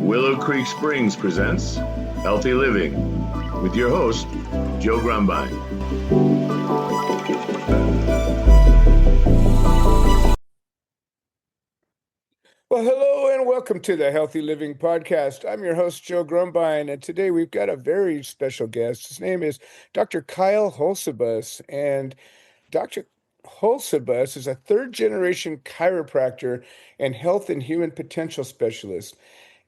Willow Creek Springs presents Healthy Living with your host, Joe Grumbine. Well, hello and welcome to the Healthy Living Podcast. I'm your host, Joe Grumbine, and today we've got a very special guest. His name is Dr. Kyle Hulsebus, and Dr. Hulsebus is a third-generation chiropractor and health and human potential specialist.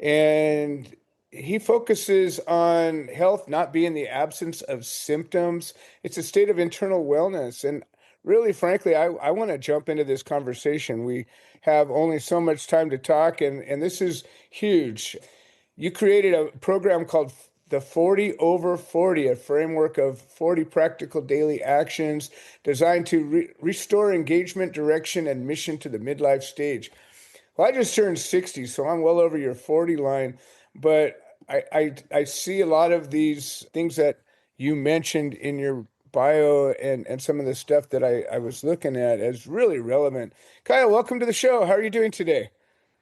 And he focuses on health not being the absence of symptoms. It's a state of internal wellness. And really, frankly, I want to jump into this conversation. We have only so much time to talk, and this is huge. You created a program called the 40 over 40, a framework of 40 practical daily actions designed to restore engagement, direction, and mission to the midlife stage. Well, I just turned 60, so I'm well over your 40 line, but I see a lot of these things that you mentioned in your bio and some of the stuff that I was looking at as really relevant. Kyle, welcome to the show. How are you doing today?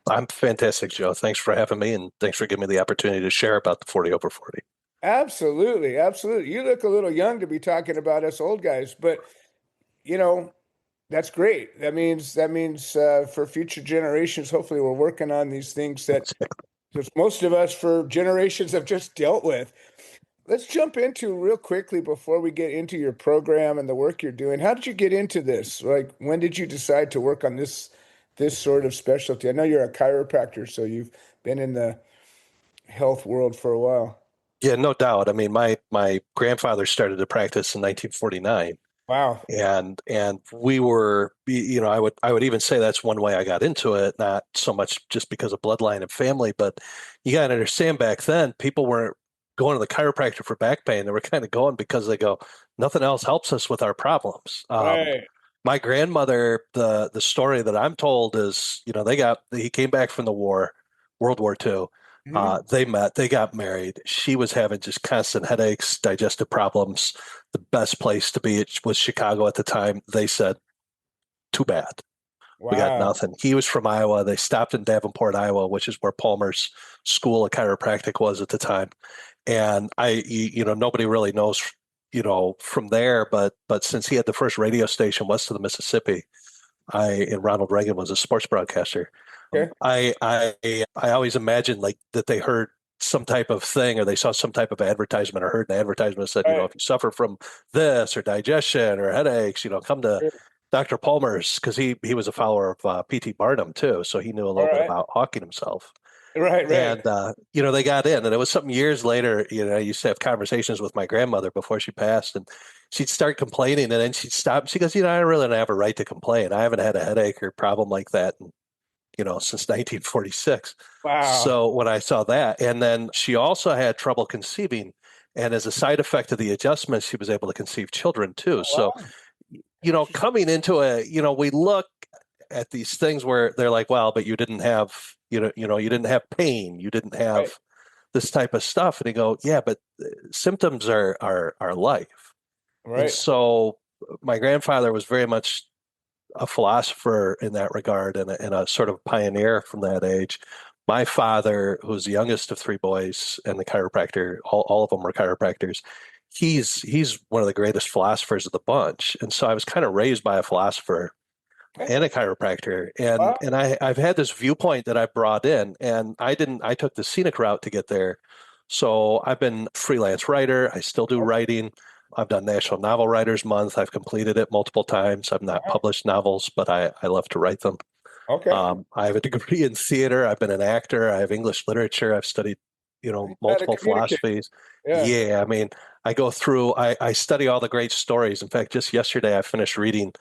I'm fantastic, Joe. Thanks for having me, and thanks for giving me the opportunity to share about the 40 over 40. Absolutely, absolutely. You look a little young to be talking about us old guys, but you know, that's great. That means for future generations, hopefully we're working on these things that just most of us for generations have just dealt with. Let's jump into real quickly before we get into your program and the work you're doing. How did you get into this? Like, when did you decide to work on this sort of specialty? I know you're a chiropractor, so you've been in the health world for a while. Yeah, no doubt. I mean, my grandfather started to practice in 1949, Wow. and we were, I would even say that's one way I got into it, not so much just because of bloodline and family, but you got to understand back then people weren't going to the chiropractor for back pain. They were kind of going because they go, nothing else helps us with our problems. Right. My grandmother, the story that I'm told is, he came back from the war, World War II. Mhm. They met, they got married. She was having just constant headaches, digestive problems. The best place to be was Chicago at the time. They said, too bad. We got Wow. nothing. He was from Iowa. They stopped in Davenport, Iowa, which is where Palmer's School of Chiropractic was at the time. And nobody really knows, from there, but since he had the first radio station west of the Mississippi, and Ronald Reagan was a sports broadcaster. Okay. I always imagined like that they heard some type of thing or they saw some type of advertisement or heard an advertisement that said, Right. if you suffer from this or digestion or headaches, come to Sure. Dr. Palmer's because he was a follower of P.T. Barnum too, so he knew a All little bit right. about hawking himself. Right. Right. And they got in, and it was some years later. I used to have conversations with my grandmother before she passed, and she'd start complaining, and then she'd stop. She goes, I really don't have a right to complain. I haven't had a headache or problem like that, since 1946. Wow. So when I saw that, and then she also had trouble conceiving, and as a side effect of the adjustments, she was able to conceive children too. So Wow. coming into we look at these things where they're like, well, but you didn't have, you didn't have pain, you didn't Right. have this type of stuff, and you go, yeah, but symptoms are life. And Right. so my grandfather was very much a philosopher in that regard and a sort of pioneer from that age. My father, who's the youngest of three boys and the chiropractor, all of them were chiropractors. He's one of the greatest philosophers of the bunch. And so I was kind of raised by a philosopher Okay. and a chiropractor. And Wow. and I've had this viewpoint that I brought in, and I took the scenic route to get there. So I've been a freelance writer. I still do writing. I've done National Novel Writers Month. I've completed it multiple times. I've not Wow. published novels, but I love to write them. Okay. I have a degree in theater. I've been an actor. I have English literature. I've studied, How to multiple communicate. philosophies. Yeah. Yeah, I mean, I go through, I study all the great stories. In fact, just yesterday I finished reading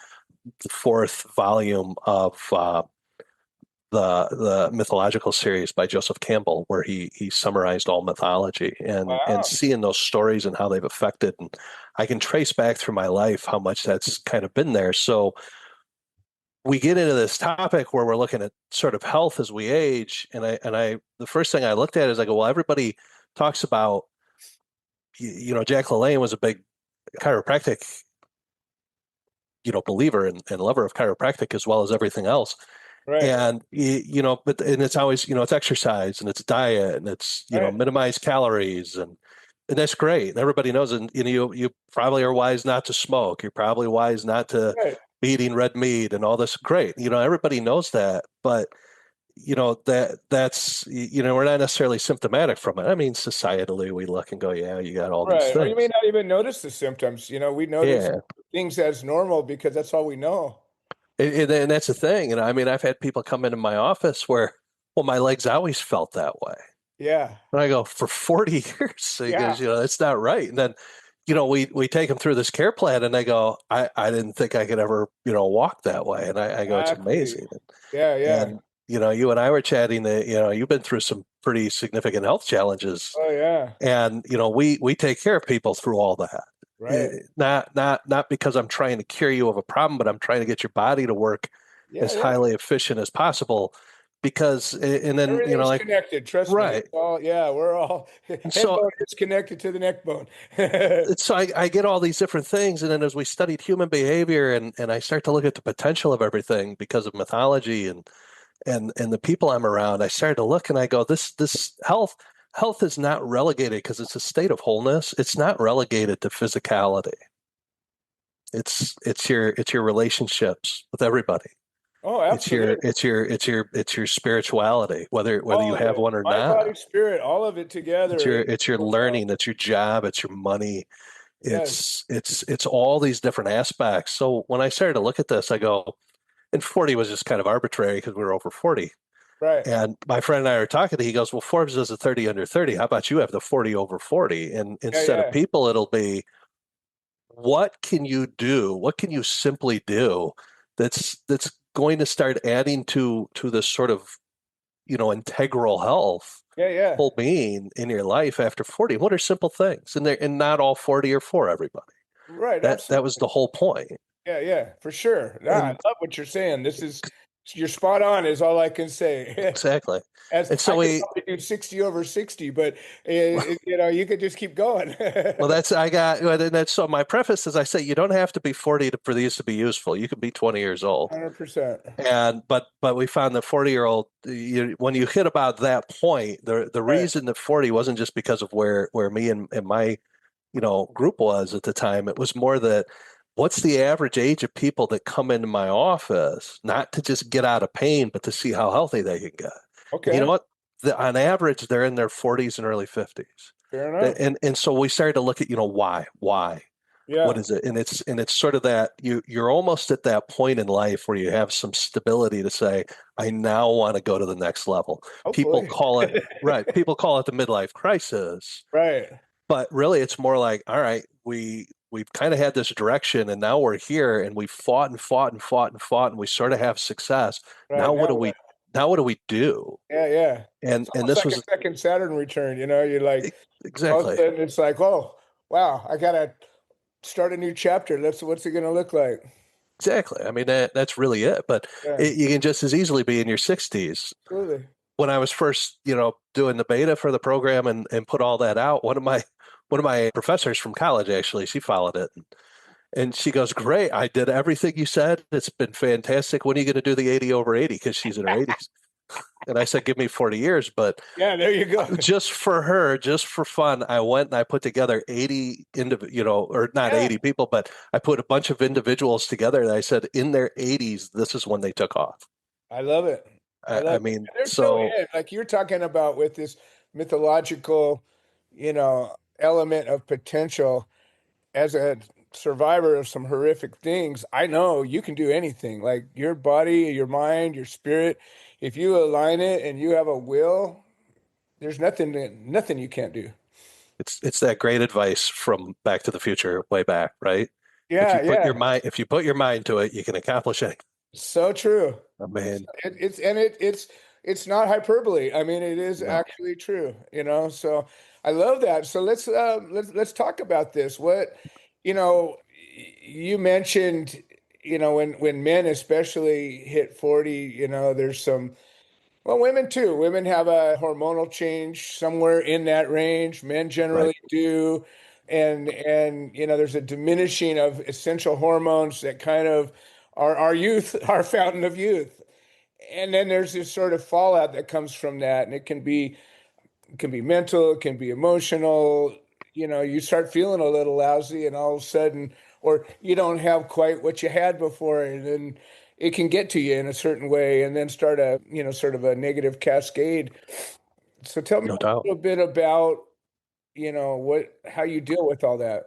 the fourth volume of the mythological series by Joseph Campbell, where he summarized all mythology and Wow. seeing those stories and how they've affected, and I can trace back through my life how much that's kind of been there. So we get into this topic where we're looking at sort of health as we age, and I the first thing I looked at is I go, well, everybody talks about, Jack LaLanne was a big chiropractic believer and lover of chiropractic as well as everything else. Right. And but and it's always, it's exercise and it's diet and it's, Right. minimize calories and that's great. And everybody knows, and you probably are wise not to smoke. You're probably wise not to Right. be eating red meat and all this. Great. Everybody knows that, but that's we're not necessarily symptomatic from it. I mean, societally we look and go, yeah, you got all these Right. Or you may things. not even notice the symptoms. We notice Yeah. things as normal because that's all we know. And that's the thing. And I mean, I've had people come into my office where, well, my legs always felt that way. Yeah. And I go, for 40 years, Yeah. because, that's not right. And then, we take them through this care plan and they go, I didn't think I could ever, walk that way. And I go, it's Exactly. amazing. Yeah. Yeah. And, you and I were chatting that, you've been through some pretty significant health challenges. Oh, yeah. And, we take care of people through all that. Right. Not because I'm trying to cure you of a problem, but I'm trying to get your body to work Yeah. as Yeah. highly efficient as possible. Because, and then, Everything's like, connected. Trust me. right. It's all, yeah, we're all And head so bone is connected to the neck bone. I get all these different things, and then as we studied human behavior, and I start to look at the potential of everything because of mythology and the people I'm around, I started to look and I go, this health is not relegated because it's a state of wholeness. It's not relegated to physicality. It's your relationships with everybody. Oh, It's your absolutely. it's your it's your it's your spirituality, whether you All of have it. one or Mind, body, not. spirit, all of it It's together. your it's your learning, it's your job, it's your money. Yes. It's all these different aspects. So when I started to look at this, I go, and 40 was just kind of arbitrary because we were over 40. Right. And my friend and I were talking, he goes, well, Forbes does a 30 under 30. How about you have the 40 over 40? And Yeah. instead of Yeah. people, it'll be, what can you do? What can you simply do that's going to start adding to this sort of, integral health, Yeah. Yeah. whole being in your life after 40? What are simple things? And not all 40 are for everybody. Right. That was Absolutely. the whole point. Yeah. Yeah. For sure. Nah, I And love what you're saying. You're spot on, is all I can say. exactly. As And I so could we probably do 60 over 60, but you could just keep going. well, that's so my preface is I say you don't have to be 40 for these to be useful. You can be 20 years old. 100%. And but we found the 40-year-old, when you hit about that point, the Right. reason that 40 wasn't just because of where me and my, group was at the time. It was more that, what's the average age of people that come into my office, not to just get out of pain, but to see how healthy they can get. And you know Okay. what? On average, they're in their 40s and early 50s. Fair enough. And so we started to look at, why, what Yeah. is it? And it's sort of that you're almost at that point in life where you have some stability to say, I now want to go to the next level. People Hopefully. call it, right. People call it the midlife crisis, Right. but really it's more like, all right, we've kind of had this direction and now we're here and we fought and fought and fought and fought and we sort of have success. Right. Now what do we do? Yeah, yeah. And It's and almost this like a was second Saturn return. You're like, all of a exactly. sudden it's like, oh, wow, I gotta start a new chapter. What's it gonna look like? Exactly. I mean, that's really it. But Yeah, you can just as easily be in your 60s. absolutely. When I was first, doing the beta for the program and put all that out, one of my professors from college, actually, she followed it, and she goes, "Great, I did everything you said. It's been fantastic. When are you going to do the 80 over 80?" Because she's in her 80s. And I said, "Give me 40 years." But Yeah, there you go. just for her, just for fun, I went and I put together 80 or not Yeah, 80 people, but I put a bunch of individuals together. And I said, in their 80s, this is when they took off. I love it. I I love it. mean, And there's no so end, like you're talking about with this mythological, element of potential. As a survivor of some horrific things, I know you can do anything. Like your body, your mind, your spirit, if you align it and you have a will, there's nothing you can't do. it's that great advice from Back to the Future way back, right? If you Yeah, put your yeah. mind if you put your mind to it, you can accomplish anything. So true. I mean, It's not hyperbole. I mean, it is no, actually true, So I love that. So let's talk about this. You know, you mentioned, when men especially hit 40, there's some, well, women too. Women have a hormonal change somewhere in that range. Men right. generally do. And there's a diminishing of essential hormones that kind of are our youth, our fountain of youth. And then there's this sort of fallout that comes from that, and it can be mental, it can be emotional. You start feeling a little lousy, and all of a sudden, or you don't have quite what you had before, and then it can get to you in a certain way, and then start sort of a negative cascade. So tell me No a doubt. little bit about, how you deal with all that.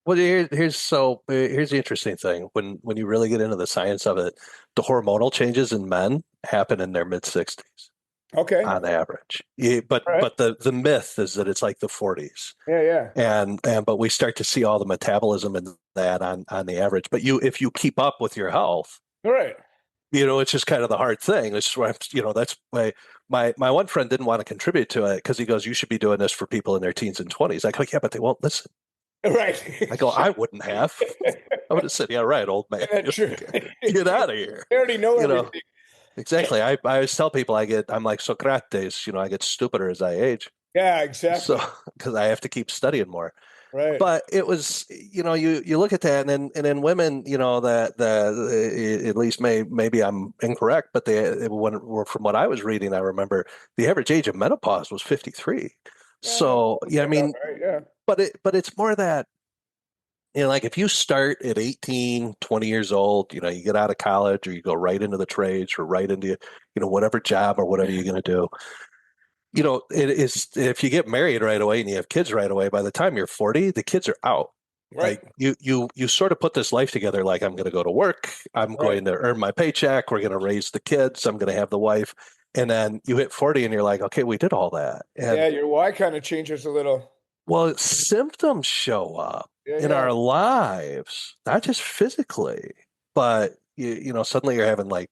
Well, here's the interesting thing. When you really get into the science of it, the hormonal changes in men happen in their mid 60s Okay. on average. Yeah, but All right. but the myth is that it's like the 40s. Yeah, yeah. And but we start to see all the metabolism in that on the average. But if you keep up with your health, All right. it's just kind of the hard thing. It's why that's why my one friend didn't want to contribute to it because he goes, you should be doing this for people in their teens and 20s. I go, yeah, but they won't listen. Right. I go, I wouldn't have. I would have said, yeah, right, old man. Isn't that true? Get out of here. They already know You know, everything. exactly. I always tell people I'm like Socrates, I get stupider as I age. Yeah, So, exactly. because I have to keep studying more. Right. But it was, you look at that, and then women, that at least maybe I'm incorrect, but from what I was reading, I remember the average age of menopause was 53. Yeah, So yeah, I about mean, right. Yeah. but it's more that, like if you start at 18, 20 years old, you get out of college or you go right into the trades or right into, whatever job or whatever you're going to do. It is, if you get married right away and you have kids right away, by the time you're 40, the kids are out. Right. Like you sort of put this life together, like I'm going to go to work, I'm Right. going to earn my paycheck, we're going to raise the kids, I'm going to have the wife. And then you hit 40 and you're like, okay, we did all that. And Yeah, your why kind of changes a little. well, symptoms show up Yeah, in yeah. our lives, not just physically, but suddenly you're having like,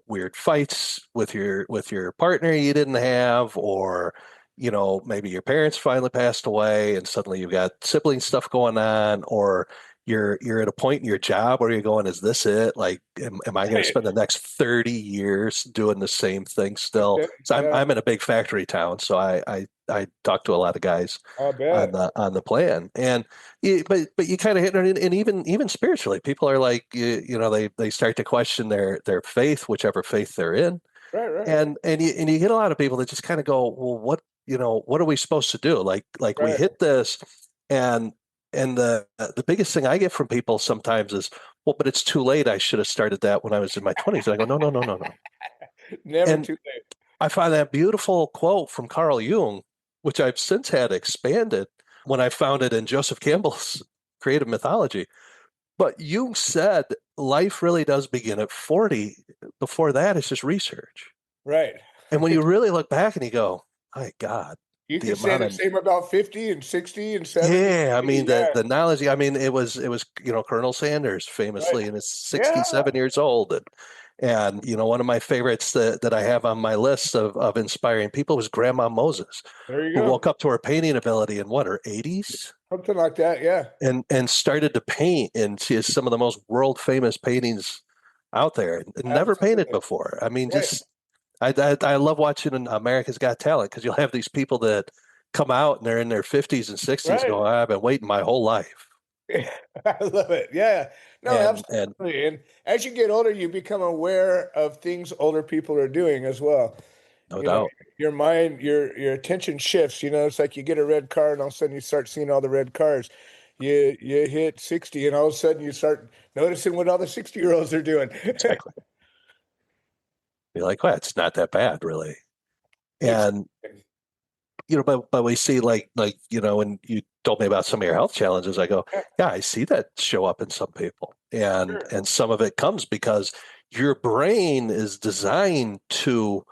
weird fights with your partner you didn't have, or maybe your parents finally passed away and suddenly you've got sibling stuff going on, or you're at a point in your job where you're going, is this it? Like, am I going to Right. spend the next 30 years doing the same thing still? Okay. So I'm Yeah, I'm in a big factory town, so I talk to a lot of guys I on bet. the plan. And but you kind of hit it, and even spiritually, people are like, they start to question their faith, whichever faith they're in. Right, right, And you get a lot of people that just kind of go, well, what are we supposed to do? Like we right. hit this, and the biggest thing I get from people sometimes is, well, but it's too late. I should have started that when I was in my 20s. And I go, no, no, no, no, no. Never And too late. I find that beautiful quote from Carl Jung, which I've since had expanded when I found it in Joseph Campbell's creative mythology. But Jung said life really does begin at 40. Before that, it's just research. Right. And when you really look back and you go, my God, You the could say amount the of, same about 50 and 60 and 70 and yeah, I 80. mean, the Yeah. the knowledge, I mean, it was Colonel Sanders Right. famously, and is Yeah. 67 years old. And one of my favorites that I have on my list of inspiring people was Grandma Moses, There you who go. woke up to her painting ability in what, her 80s? Something like that. Yeah. And started to paint, and she has some of the most world famous paintings out there, and never painted Absolutely. before. I mean, Right. just I love watching America's Got Talent, because you'll have these people that come out and they're in their 50s and 60s Right. going, I've been waiting my whole life. I love it. Yeah. No, And absolutely. And as you get older, you become aware of things older people are doing as well. no You know, doubt. your mind, your attention shifts. It's like you get a red car and all of a sudden you start seeing all the red cars. You hit 60 and all of a sudden you start noticing what all the 60-year-olds are doing. Exactly. Be like, well, it's not that bad, really. It's And but we see, when you told me about some of your health challenges, I go, yeah, yeah, I see that show up in some people, and sure. and some of it comes because your brain is designed to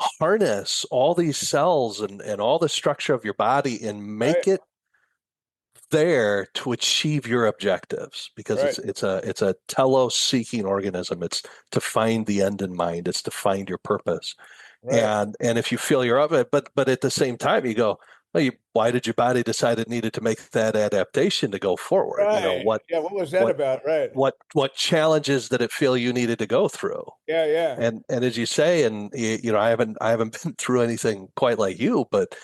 harness all these cells and all the structure of your body and Right, make it there to achieve your objectives, because right, it's a telos-seeking organism. It's to find the end in mind. It's to find your purpose. right, And if you feel you're of it, but at the same time you go, well, why did your body decide it needed to make that adaptation to go forward? right. Yeah, what was that What about? Right. what challenges did it feel you needed to go through? Yeah, yeah, And as you say, and I haven't been through anything quite like you, but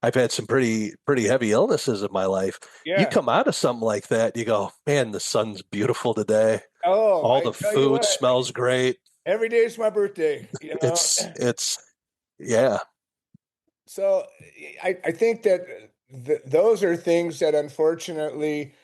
I've had some pretty heavy illnesses in my life. You yeah. come out of something like that, you go, man, the sun's beautiful today. Oh, All I the tell you food what. smells great. Every day is my birthday, you know. It's yeah, So I think that those are things that unfortunately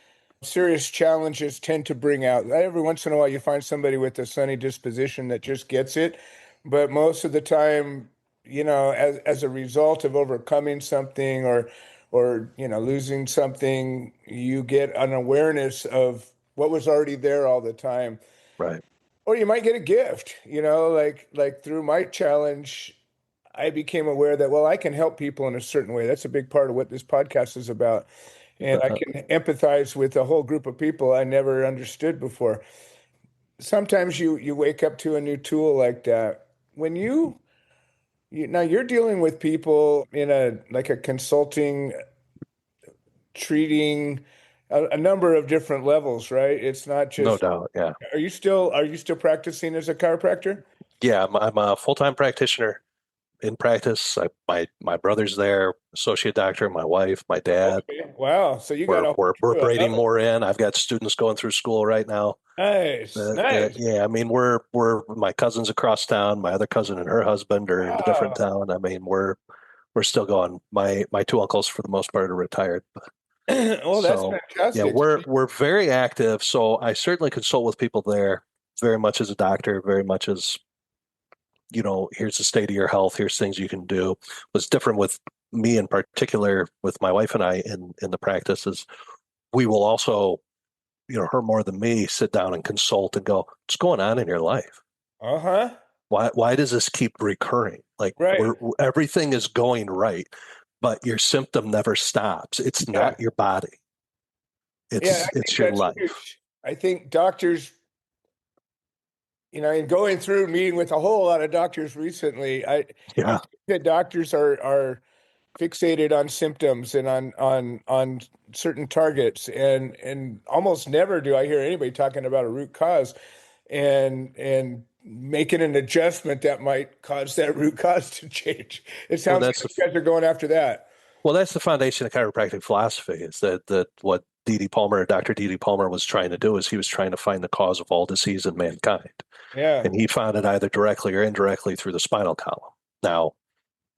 serious challenges tend to bring out. Every once in a while, you find somebody with a sunny disposition that just gets it. But most of the time, as a result of overcoming something or losing something, you get an awareness of what was already there all the time. right. Or you might get a gift, like through my challenge, I became aware that, well, I can help people in a certain way. That's a big part of what this podcast is about. And I can empathize with a whole group of people I never understood before. Sometimes you wake up to a new tool like that. When now you're dealing with people in a like a consulting, treating a number of different levels, right? It's not No just, doubt. Yeah. are you still practicing as a chiropractor? Yeah. I'm a full-time practitioner in practice. My brother's there, associate doctor, my wife, my dad. Okay. Wow. So you got We're a whole we're we're crew. I braiding love it. more in. I've got students going through school right now. Nice. Nice. Yeah, I mean we're my cousins across town. My other cousin and her husband are in a different Wow. town. I mean we're still going. My two uncles for the most part are retired. Well, that's So yeah, fantastic. we're very active. So I certainly consult with people there, very much as a doctor, very much as here's the state of your health. Here's things you can do. What's different with me in particular, with my wife and I in the practice is we will also, her more than me, sit down and consult and go, what's going on in your life? Uh-huh. Why does this keep recurring? Like Right. everything is going right, but your symptom never stops. It's Yeah. not your body. Yeah, It's I think it's your that's life. huge. I think doctors, in going through meeting with a whole lot of doctors recently, I Yeah. think that doctors are fixated on symptoms and on certain targets, and almost never do I hear anybody talking about a root cause and making an adjustment that might cause that root cause to change. It Well, sounds that's like you guys are going after that. that's the foundation of chiropractic philosophy. Is that what Dr. D.D. Palmer was trying to do is he was trying to find the cause of all disease in mankind. Yeah, And he found it either directly or indirectly through the spinal column. Now,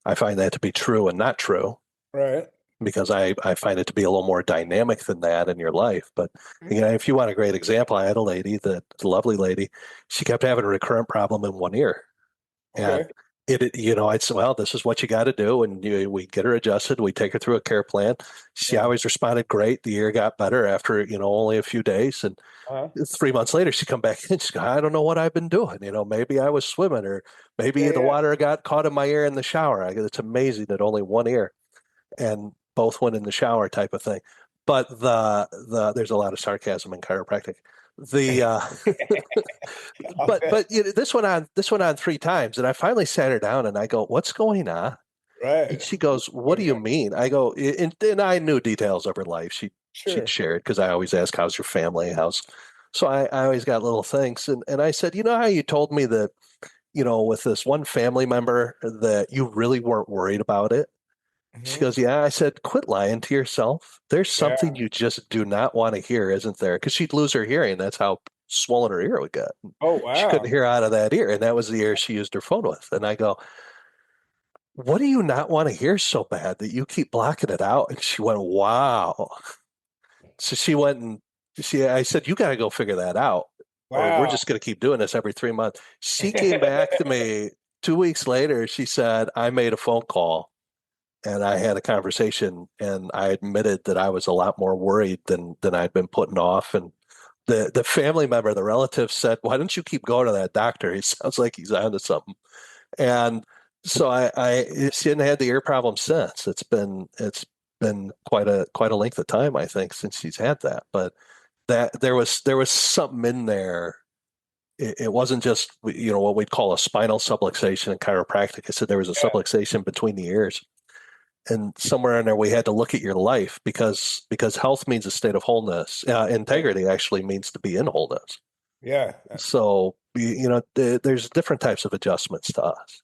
I find that to be true and not true right. because I find it to be a little more dynamic than that in your life. But if you want a great example, I had a lady, a lovely lady, she kept having a recurrent problem in one ear. And Okay. I'd say, well, this is what you got to do. And we get her adjusted. We take her through a care plan. She Yeah. always responded great. The ear got better after, only a few days. And Uh-huh. 3 months later, she come back and she go, I don't know what I've been doing. Maybe I was swimming or maybe Yeah, the yeah. water got caught in my ear in the shower. It's amazing that only one ear and both went in the shower type of thing. But there's a lot of sarcasm in chiropractic. The I'll but bet. this went on 3 times, and I finally sat her down and I go, "What's going on?" And Right. she goes, "What do Going you on. mean?" I go, and I knew details of her life. She'd Sure. shared because I always ask, "How's your family? How's?" So I always got little things, and I said, "You know how you told me that with this one family member that you really weren't worried about it?" She Hmm. goes, "Yeah." I said, "Quit lying to yourself. There's something Yeah. you just do not want to hear, isn't there?" Because she'd lose her hearing. That's how swollen her ear would get. Oh, She couldn't wow. hear out of that ear, and that was the ear she used her phone with. And I go, "What do you not want to hear so bad that you keep blocking it out?" And she went, "Wow." So she went and I said, "You got to go figure that out, or we're Wow. just going to keep doing this every 3 months." She came back to me 2 weeks later. She said, "I made a phone call and I had a conversation and I admitted that I was a lot more worried than I'd been putting off." And the family member, the relative said, "Why don't you keep going to that doctor? He sounds like he's onto something." And so she hadn't had the ear problem since. It's been quite a length of time, I think, since she's had that. But that there was something in there. It wasn't just what we'd call a spinal subluxation in chiropractic. I said there was a Yeah. subluxation between the ears, and somewhere in there we had to look at your life because health means a state of wholeness. Right. Integrity actually means to be in wholeness. Yeah. So there's different types of adjustments to us.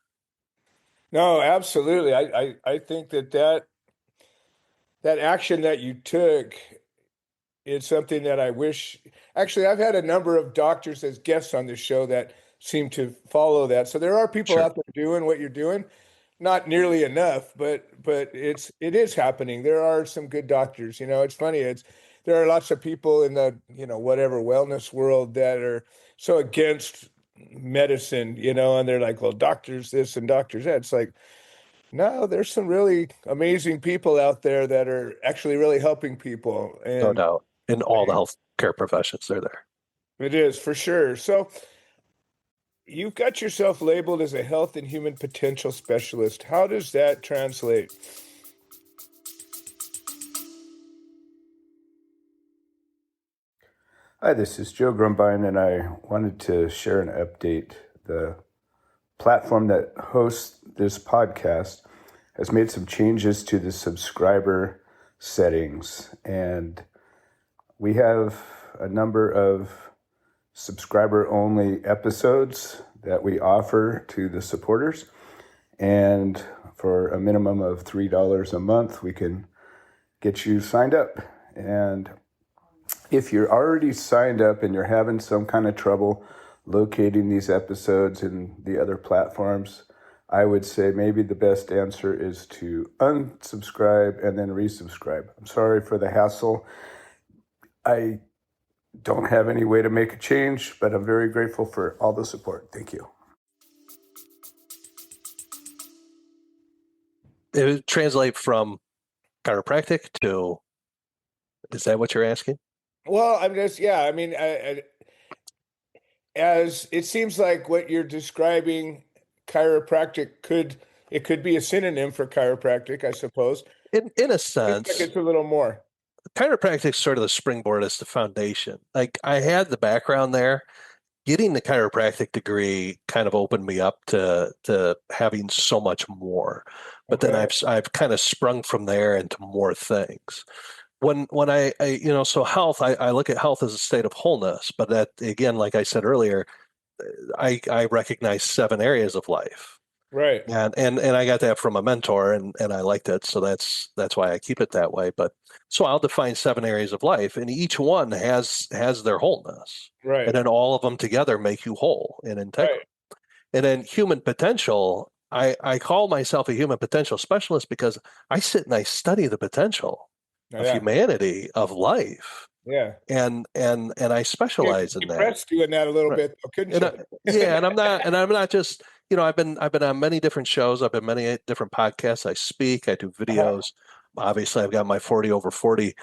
No, absolutely. I think that action that you took is something that I wish. Actually, I've had a number of doctors as guests on this show that seem to follow that. So there are people Sure. out there doing what you're doing, not nearly enough, but it is happening. There are some good doctors. It's funny. There are lots of people in the, whatever wellness world that are so against medicine, and they're like, well, doctors this and doctors that. It's like, no, there's some really amazing people out there that are actually really helping people. No And doubt. In all the healthcare professions, they're there. it is for sure. So you've got yourself labeled as a health and human potential specialist. How does that translate? Hi, this is Joe Grumbine, and I wanted to share an update. The platform that hosts this podcast has made some changes to the subscriber settings, and we have a number of subscriber-only episodes that we offer to the supporters, and for a minimum of $3 a month, we can get you signed up. And if you're already signed up and you're having some kind of trouble locating these episodes in the other platforms, I would say maybe the best answer is to unsubscribe and then resubscribe. I'm sorry for the hassle. I don't have any way to make a change, but I'm very grateful for all the support. Thank you. It would translate from chiropractic to, is that what you're asking? Well, I'm just, yeah, I mean, as it seems like what you're describing, chiropractic could be a synonym for chiropractic, I suppose. In a Seems like sense, it's a little more. chiropractic is sort of the springboard, as the foundation. Like I had the background there. Getting the chiropractic degree kind of opened me up to having so much more. But then I've kind of sprung from there into more things. When I so health, I look at health as a state of wholeness, but that again, like I said earlier, I recognize 7 areas of life. Right. And I got that from a mentor, and I liked it, so that's why I keep it that way. But so I'll define 7 areas of life, and each one has their wholeness, Right. and then all of them together make you whole and integral. Right. And then human potential, I call myself a human potential specialist because I sit and I study the potential of Yeah. humanity, of life, Yeah. and I specialize in that. Press doing that a little Right. bit, though, couldn't you? Yeah, and I'm not just, I've been on many different shows. I've been many different podcasts. I speak, I do videos. Obviously, I've got my 40 over 40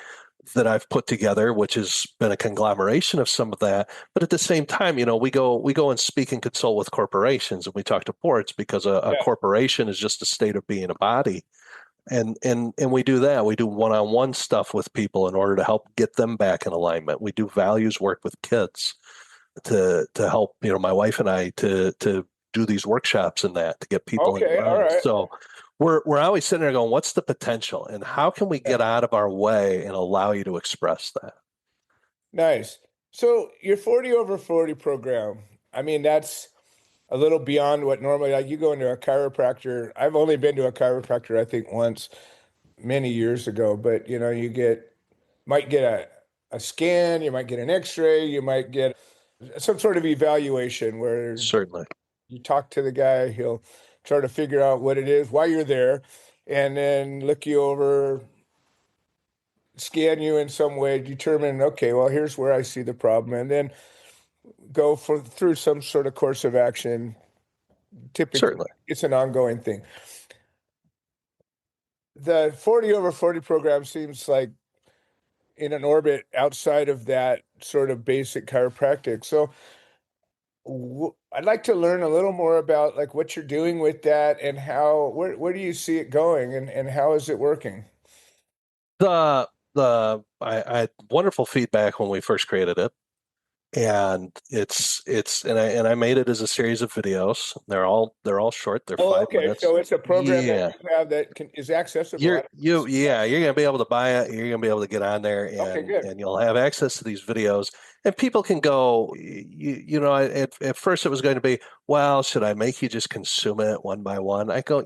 that I've put together, which has been a conglomeration of some of that. But at the same time, we go and speak and consult with corporations, and we talk to boards because a corporation is just a state of being a body. And we do that. We do one-on-one stuff with people in order to help get them back in alignment. We do values work with kids to help, my wife and I to do these workshops and that to get people in line. All right. So we're always sitting there going, what's the potential and how can we get out of our way and allow you to express that? Nice. So your 40 over 40 program, I mean, that's a little beyond what normally, like you go into a chiropractor. I've only been to a chiropractor, I think once many years ago, but you might get a scan, you might get an x-ray, you might get some sort of evaluation where Certainly. you talk to the guy, he'll try to figure out what it is while you're there, and then look you over, scan you in some way, determine, okay, well, here's where I see the problem, and then go through some sort of course of action. Typically, Certainly. it's an ongoing thing. The 40 over 40 program seems like in an orbit outside of that sort of basic chiropractic. So I'd like to learn a little more about like what you're doing with that and where do you see it going and how is it working? I had wonderful feedback when we first created it. And and I made it as a series of videos. They're all short. They're 5 minutes. So it's a program Yeah. that you have that is accessible. You're gonna be able to buy it. You're gonna be able to get on there, and you'll have access to these videos. And people can go. At first it was going to be, well, should I make you just consume it one by one? I go,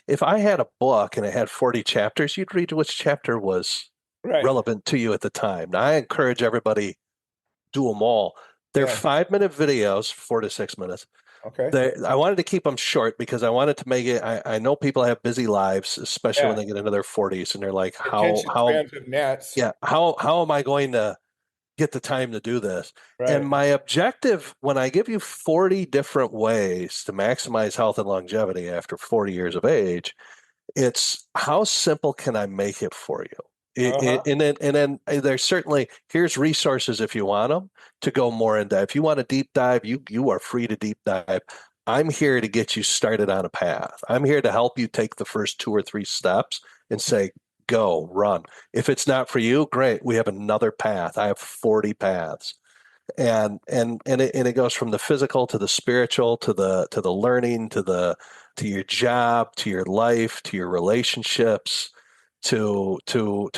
if I had a book and it had 40 chapters, you'd read which chapter was relevant to you at the time. Now I encourage everybody, do them all. They're Yeah. 5-minute videos, 4 to 6 minutes. Okay. I wanted to keep them short because I wanted to make it. I know people have busy lives, especially when Yeah. they get into their 40s, and they're like, Attention spans of gnats. yeah, how am I going to get the time to do this? And Right. my objective, when I give you 40 different ways to maximize health and longevity after 40 years of age, it's how simple can I make it for you? Uh-huh. And then there's certainly, here's resources if you want them to go more in depth. If you want a deep dive, you are free to deep dive. I'm here to get you started on a path. I'm here to help you take the first 2 or 3 steps and say, go, run. If it's not for you, great. We have another path. I have 40 paths. And it goes from the physical to the spiritual to the learning to your job, to your life, to your relationships, to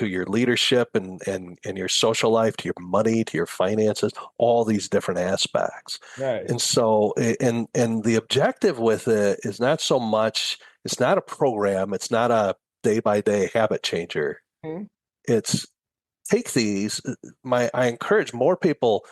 your leadership and your social life, to your money, to your finances, all these different aspects. Nice. And so and the objective with it is not so much, it's not a program, it's not a day by day habit changer. Hmm. It's take these. I encourage more people,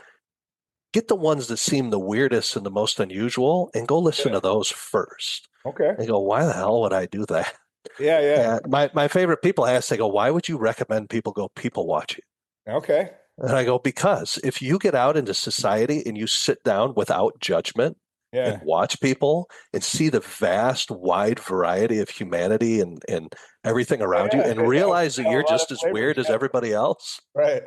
get the ones that seem the weirdest and the most unusual and go listen Yeah. to those first. Okay. They go, why the hell would I do that? Yeah. Yeah. And my favorite people ask, they go, why would you recommend people go people watching? Okay. And I go, because if you get out into society and you sit down without judgment and Yeah. watch people and see the vast, wide variety of humanity and everything around you, Yeah. and realize that A you're lot of just as flavors. weird as Yeah. everybody else, Right.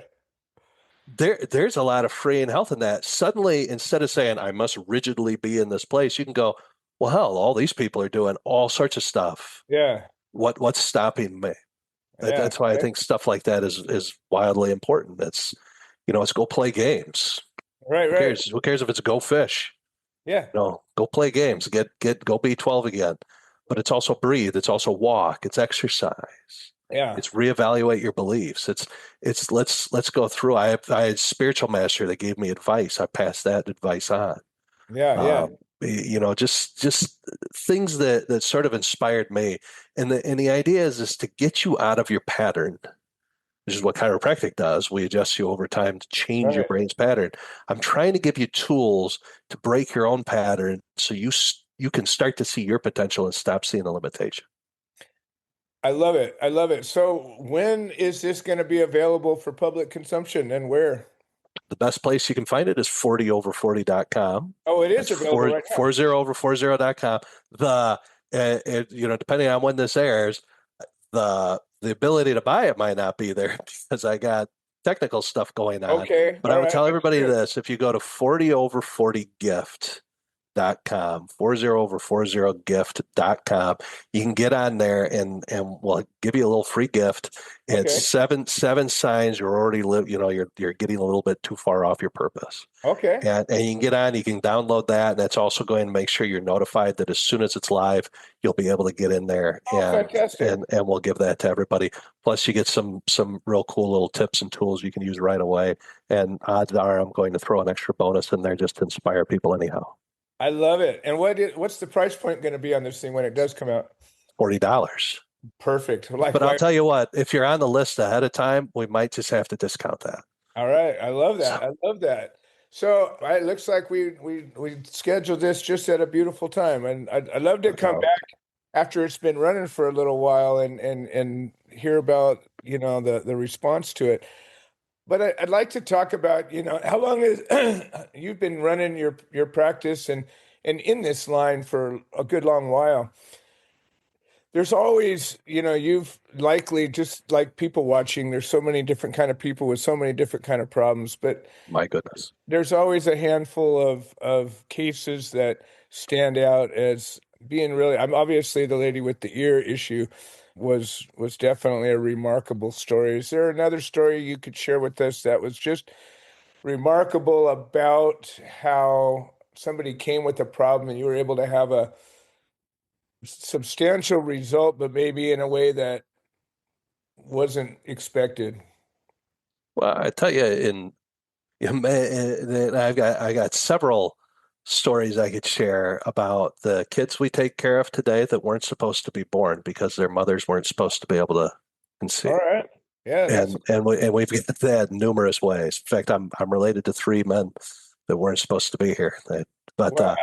there's a lot of freeing health in that. Suddenly, instead of saying, I must rigidly be in this place, you can go, well, hell, all these people are doing all sorts of stuff. Yeah. What's stopping me? Yeah. That's why I Okay. think stuff like that is wildly important. It's go play games. Right. Who Right. cares? Who cares if it's go fish? Yeah. Go play games. Go be 12 again. But it's also breathe. It's also walk. It's exercise. Yeah. It's reevaluate your beliefs. It's let's go through. I had a spiritual master that gave me advice. I passed that advice on. Yeah. Yeah. Just things that sort of inspired me. And the idea is to get you out of your pattern, which is what chiropractic does. We adjust you over time to change your Right. brain's pattern. I'm trying to give you tools to break your own pattern so you can start to see your potential and stop seeing the limitation. I love it. I love it. So when is this going to be available for public consumption and where? The best place you can find it is 40over40.com. Oh, it is That's available right now. 40over40.com. Depending on when this airs, the ability to buy it might not be there because I got technical stuff going on. Okay. But I All would right. tell everybody Understood. this: if you go to 40over40gift.com, 40over40gift.com, you can get on there and we'll give you a little free gift. It's Okay. seven signs you're already you're getting a little bit too far off your purpose. Okay. And you can get on, you can download that, and that's also going to make sure you're notified that as soon as it's live, you'll be able to get in there Oh, fantastic. and we'll give that to everybody. Plus you get some real cool little tips and tools you can use right away. And odds are I'm going to throw an extra bonus in there just to inspire people anyhow. I love it. And what's the price point going to be on this thing when it does come out? $40. Perfect. But I'll tell you what, if you're on the list ahead of time, we might just have to discount that. All right. I love that. So, I love that. So it looks like we scheduled this just at a beautiful time, and I'd love to come back after it's been running for a little while and hear about the response to it. But I'd like to talk about how long is you've been running your practice and in this line for a good long while. There's always, you've likely, just like people watching, there's so many different kind of people with so many different kind of problems, but my goodness, there's always a handful of cases that stand out as being really, I'm obviously the lady with the ear issue was definitely a remarkable story. Is there another story you could share with us that was just remarkable about how somebody came with a problem and you were able to have a substantial result, but maybe in a way that wasn't expected? well, I tell you, I got several stories I could share about the kids we take care of today that weren't supposed to be born because their mothers weren't supposed to be able to conceive. All right. Yeah. And we've got that in numerous ways. In fact, I'm related to 3 men that weren't supposed to be here. But Wow.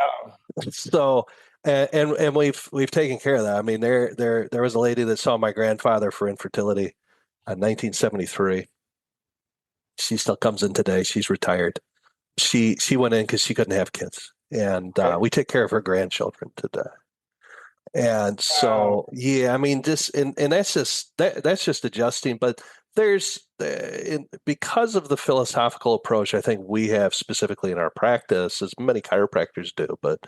so and we've taken care of that. I mean, there was a lady that saw my grandfather for infertility in 1973. She still comes in today. She's retired. She went in because she couldn't have kids, and we take care of her grandchildren today. And so, yeah, I mean, and that's just adjusting. But there's because of the philosophical approach I think we have specifically in our practice, as many chiropractors do, but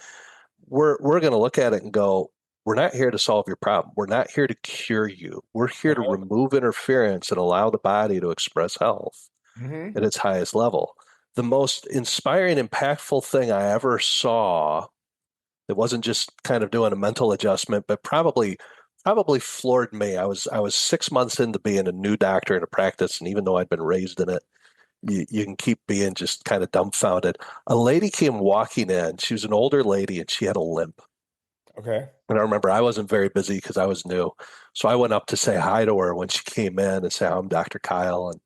we're going to look at it and go, we're not here to solve your problem. We're not here to cure you. We're here to remove interference and allow the body to express health at its highest level. The most inspiring, impactful thing I ever saw, it wasn't just kind of doing a mental adjustment, but probably floored me. I was 6 months into being a new doctor in a practice, and even though I'd been raised in it, you can keep being just kind of dumbfounded. A lady came walking in. She was an older lady, and she had a limp. Okay. And I remember I wasn't very busy because I was new, so I went up to say hi to her when she came in and say, "I'm Dr. Kyle," and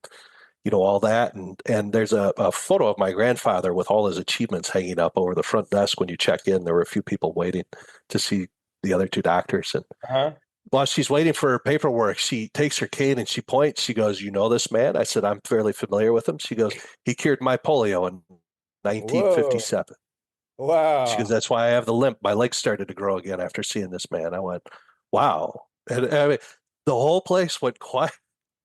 all that. And there's a photo of my grandfather with all his achievements hanging up over the front desk. When you check in, there were a few people waiting to see the other two doctors. And while she's waiting for her paperwork, she takes her cane and she points. She goes, "You know this man?" I said, "I'm fairly familiar with him." She goes, "He cured my polio in 1957. Whoa. Wow. She goes, "That's why I have the limp. My legs started to grow again after seeing this man." I went, "Wow." And I mean, the whole place went quiet.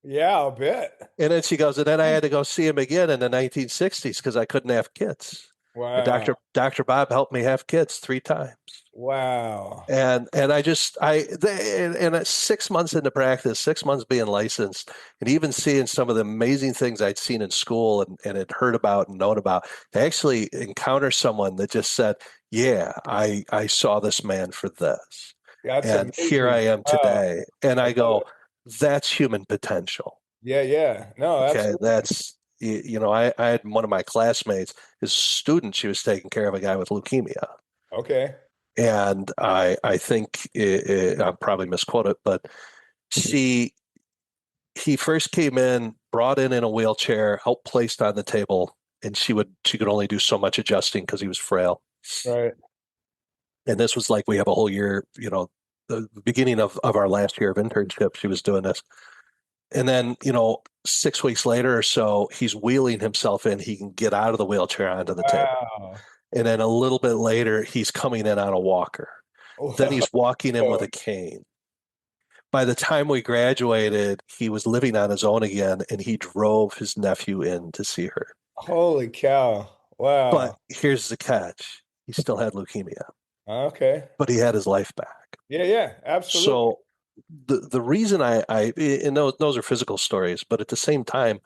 Yeah, I'll bet. And then she goes, and then I had to go see him again in the 1960s because I couldn't have kids. Wow. And Dr. Bob helped me have kids 3 times. Wow. And at 6 months into practice, 6 months being licensed, and even seeing some of the amazing things I'd seen in school and had heard about and known about, to actually encounter someone that just said, "Yeah, I saw this man for this." That's and amazing. Here I am today. And I go, it. that's human potential. Yeah. No, Okay, absolutely. that's, I had one of my classmates, his student, she was taking care of a guy with leukemia. Okay. And I think, I'll probably misquote it, but he first came in, brought in a wheelchair, helped placed on the table, and she could only do so much adjusting because he was frail. Right. And this was like, we have a whole year, the beginning of our last year of internship, she was doing this. And then, 6 weeks later or so, he's wheeling himself in. He can get out of the wheelchair onto the table. And then a little bit later, he's coming in on a walker. Then he's walking in with a cane. By the time we graduated, he was living on his own again, and he drove his nephew in to see her. Holy cow. Wow. But here's the catch. He still had leukemia. Okay. But he had his life back. Yeah, absolutely. So the reason I and those are physical stories, but at the same time,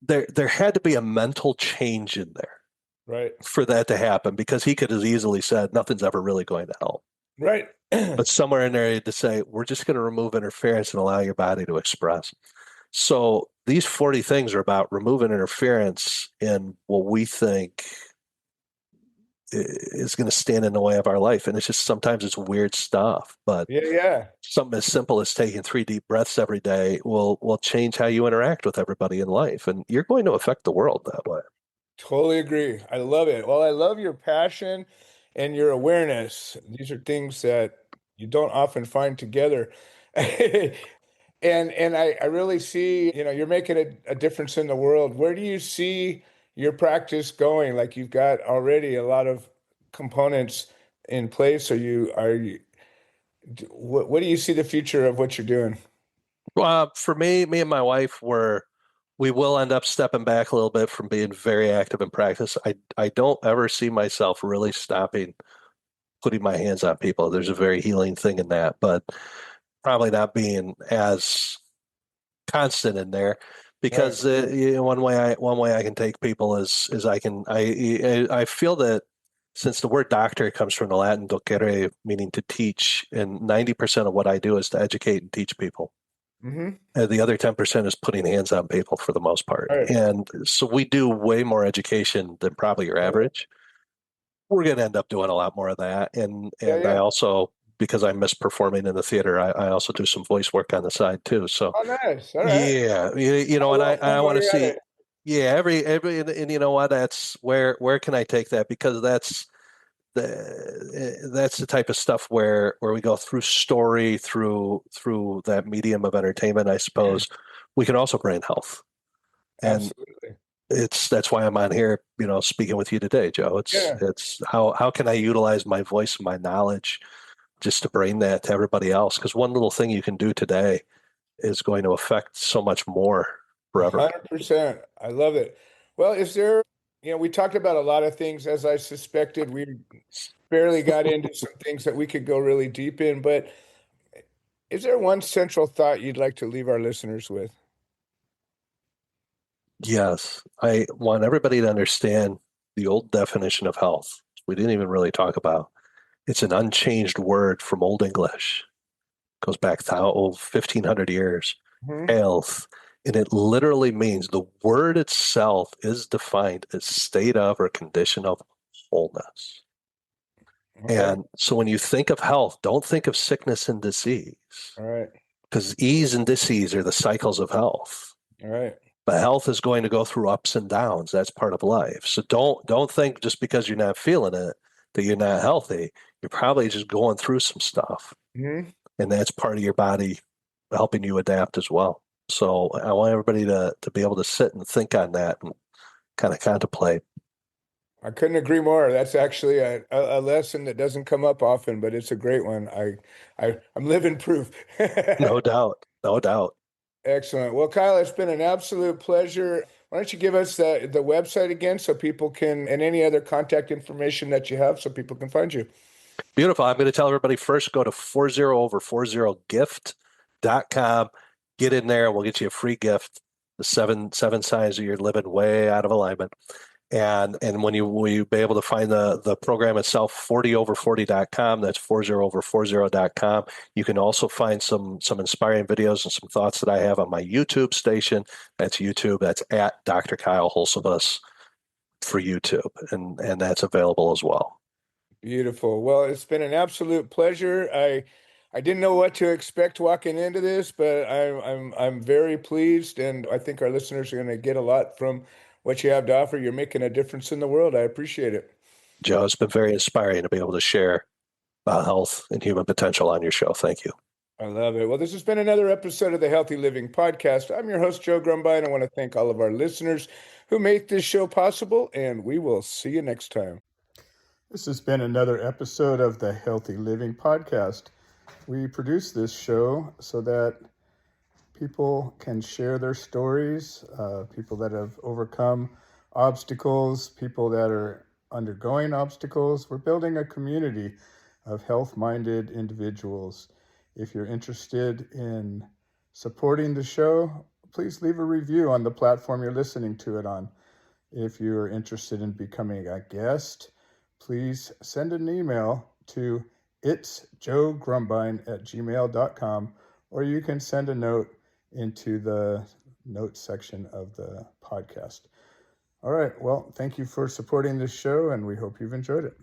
there had to be a mental change in there, right, for that to happen, because he could have easily said nothing's ever really going to help. Right. But somewhere in there he had to say, we're just going to remove interference and allow your body to express. So these 40 things are about removing interference in what we think is going to stand in the way of our life. And it's just, sometimes it's weird stuff, but yeah, something as simple as taking 3 deep breaths every day will change how you interact with everybody in life. And you're going to affect the world that way. Totally agree. I love it. Well, I love your passion and your awareness. These are things that you don't often find together. And I really see, you're making a difference in the world. Where do you see your practice going? Like, you've got already a lot of components in place. What do you see the future of what you're doing? Well, for me and my wife, we will end up stepping back a little bit from being very active in practice. I don't ever see myself really stopping putting my hands on people. There's a very healing thing in that, but probably not being as constant in there, because one way I can take people is I feel that, since the word doctor comes from the Latin docere, meaning to teach, and 90% of what I do is to educate and teach people. Mm-hmm. And the other 10% is putting hands on people for the most part. Right. And so we do way more education than probably your average. We're going to end up doing a lot more of that. And I also, because I miss performing in the theater, I also do some voice work on the side too. So, nice. All right. Yeah, and I want to see. Yeah, and you know what? That's where can I take that? Because that's the type of stuff where we go through story, through that medium of entertainment, I suppose. We can also bring health. And Absolutely. that's why I'm on here, speaking with you today, Joe. It's Yeah. it's how can I utilize my voice and my knowledge just to bring that to everybody else? Because one little thing you can do today is going to affect so much more forever. 100%. I love it. Well, we talked about a lot of things, as I suspected. We barely got into some things that we could go really deep in, but is there one central thought you'd like to leave our listeners with? Yes, I want everybody to understand the old definition of health. We didn't even really talk about. It's an unchanged word from Old English. Goes back to 1,500 years. Hmm. Health. And it literally means the word itself is defined as state of or condition of wholeness. Okay. And so when you think of health, don't think of sickness and disease, All right. because ease and disease are the cycles of health. All right. But health is going to go through ups and downs. That's part of life. So don't think just because you're not feeling it that you're not healthy. You're probably just going through some stuff. Hmm. And that's part of your body helping you adapt as well. So I want everybody to be able to sit and think on that and kind of contemplate. I couldn't agree more. That's actually a lesson that doesn't come up often, but it's a great one. I'm living proof. No doubt. No doubt. Excellent. Well, Kyle, it's been an absolute pleasure. Why don't you give us the website again so people can, and any other contact information that you have so people can find you? Beautiful. I'm going to tell everybody first go to 40over40gift.com. Get in there. We'll get you a free gift. The seven signs that you're living way out of alignment. And when you be able to find the program itself, 40over40.com, that's 40over40.com. You can also find some inspiring videos and some thoughts that I have on my YouTube station. That's YouTube. That's at Dr. Kyle Hulsebus for YouTube. And that's available as well. Beautiful. Well, it's been an absolute pleasure. I didn't know what to expect walking into this, but I'm very pleased, and I think our listeners are going to get a lot from what you have to offer. You're making a difference in the world. I appreciate it. Joe, it's been very inspiring to be able to share health and human potential on your show. Thank you. I love it. Well, this has been another episode of the Healthy Living Podcast. I'm your host, Joe Grumbine. I want to thank all of our listeners who make this show possible, and we will see you next time. This has been another episode of the Healthy Living Podcast. We produce this show so that people can share their stories, people that have overcome obstacles, people that are undergoing obstacles. We're building a community of health-minded individuals. If you're interested in supporting the show, please leave a review on the platform you're listening to it on. If you're interested in becoming a guest, please send an email to itsjoegrumbine@gmail.com, or you can send a note into the notes section of the podcast. All right. Well, thank you for supporting this show, and we hope you've enjoyed it.